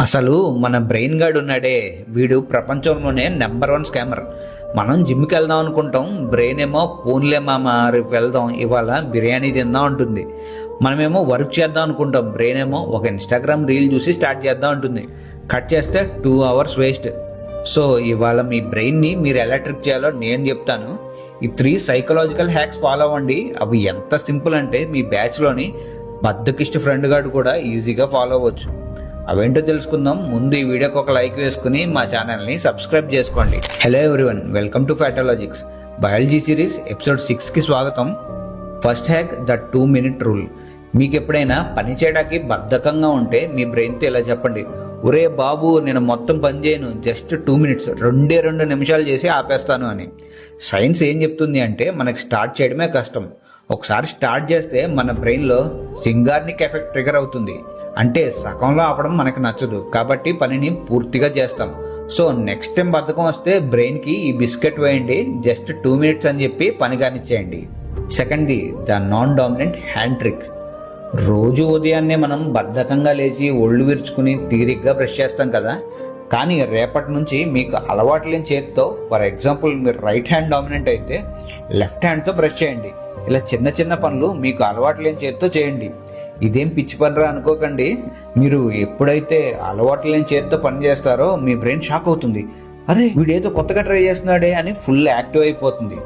అసలు మన brain gourd ఉన్నాడే, వీడు ప్రపంచంలోనే నెంబర్ 1 స్కామర్. మనం జిమ్కి వెళ్దాం అనుకుంటాం, బ్రెయిన్ ఏమో పోన్లే మామ రేపు వెళ్దాం, ఇవాళ బిర్యానీ తిందాం అంటుంది. మనమేమో వర్క్ చేద్దాం అనుకుంటాం, బ్రెయిన్ ఏమో ఒక ఇన్స్టాగ్రామ్ రీల్ చూసి స్టార్ట్ చేద్దాం అంటుంది. కట్ చేస్తే 2 అవర్స్ వేస్ట్. సో ఇవాళ మీ బ్రెయిన్ని మీరు ఎలా ట్రిక్ చేయాలో నేను చెప్తాను. ఈ 3 సైకలాజికల్ హ్యాక్స్ ఫాలో అవ్వండి. అవి ఎంత సింపుల్ అంటే మీ బ్యాచ్లోని బద్దకిష్ట ఫ్రెండ్ గార్డ్ కూడా ఈజీగా ఫాలో అవ్వచ్చు. అవేంటో తెలుసుకుందాం. ముందు ఈ వీడియోకి ఒక లైక్ వేసుకుని మా ఛానల్ని సబ్స్క్రైబ్ చేసుకోండి. హలో ఎవ్రీవన్, వెల్కమ్ టు ఫ్యాటాలజిక్స్ బయాలజీ సిరీస్ ఎపిసోడ్ 6కి స్వాగతం. First hack, the 2-minute rule. మీకు ఎప్పుడైనా పని చేయడానికి బద్ధకంగా ఉంటే మీ బ్రెయిన్తో ఇలా చెప్పండి: ఒరే బాబు, నేను మొత్తం పని చేయను, జస్ట్ 2 minutes, 2 నిమిషాలు చేసి ఆపేస్తాను అని. సైన్స్ ఏం చెప్తుంది అంటే మనకి స్టార్ట్ చేయడమే కష్టం. ఒకసారి స్టార్ట్ చేస్తే మన బ్రెయిన్లో సింగార్నిక్ ఎఫెక్ట్ ట్రిగర్ అవుతుంది. అంటే సగంలో ఆపడం మనకు నచ్చదు, కాబట్టి పనిని పూర్తిగా చేస్తాం. సో నెక్స్ట్ టైం బద్ధకం వస్తే బ్రెయిన్కి ఈ బిస్కెట్ వేయండి, జస్ట్ 2 minutes అని చెప్పి పని కానిచ్చేయండి. సెకండ్ది, the non dominant hand trick. రోజు ఉదయాన్నే మనం బద్ధకంగా లేచి ఒళ్ళు విరుచుకుని తీరిగ్గా బ్రష్ చేస్తాం కదా, కానీ రేపటి నుంచి మీకు అలవాటు లేని చేతితో, ఫర్ ఎగ్జాంపుల్ మీరు రైట్ హ్యాండ్ డామినెంట్ అయితే లెఫ్ట్ హ్యాండ్తో బ్రష్ చేయండి. ఇలా చిన్న చిన్న పనులు మీకు అలవాటు లేని చేతితో చేయండి. ఇదేం పిచ్చి పనిరా అనుకోకండి. మీరు ఎప్పుడైతే అలవాటు లేని చేతితో పని చేస్తారో మీ బ్రెయిన్ షాక్ అవుతుంది. అరే వీడేదో కొత్తగా ట్రై చేస్తున్నాడే అని ఫుల్ యాక్టివ్ అయిపోతుంది.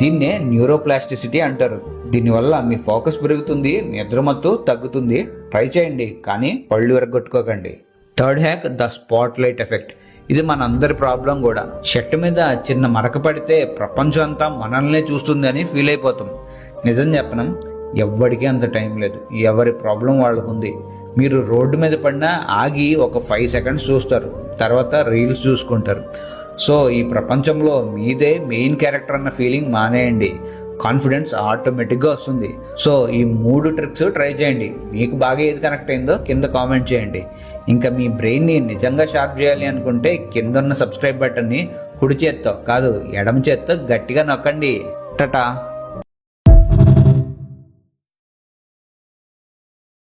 దీన్నే న్యూరోప్లాస్టిసిటీ అంటారు. దీనివల్ల మీ ఫోకస్ పెరుగుతుంది, నిద్రమత్తు తగ్గుతుంది. ట్రై చేయండి, కానీ పళ్ళు విరగొట్టుకోకండి. Third hack, the spotlight effect. ఇది మనందరి ప్రాబ్లం కూడా. షర్ట్ మీద చిన్న మరక పడితే ప్రపంచం అంతా మనల్నే చూస్తుందని ఫీల్ అయిపోతాం. నిజం చెప్పనం, ఎవ్వడికి అంత టైం లేదు. ఎవరి ప్రాబ్లం వాళ్ళకు ఉంది. మీరు రోడ్డు మీద పడినా ఆగి ఒక 5 seconds చూస్తారు, తర్వాత రీల్స్ చూసుకుంటారు. సో ఈ ప్రపంచంలో మీదే మెయిన్ క్యారెక్టర్ అన్న ఫీలింగ్ మానేయండి. కాన్ఫిడెన్స్ ఆటోమేటిక్గా వస్తుంది. సో ఈ 3 ట్రిక్స్ ట్రై చేయండి. మీకు బాగా ఏది కనెక్ట్ అయిందో కింద కామెంట్ చేయండి. ఇంకా మీ బ్రెయిన్ని నిజంగా షార్ప్ చేయాలి అనుకుంటే కింద ఉన్న సబ్స్క్రైబ్ బటన్ని కుడి చేత్తో కాదు ఎడమ చేత్తో గట్టిగా నొక్కండి. టటా.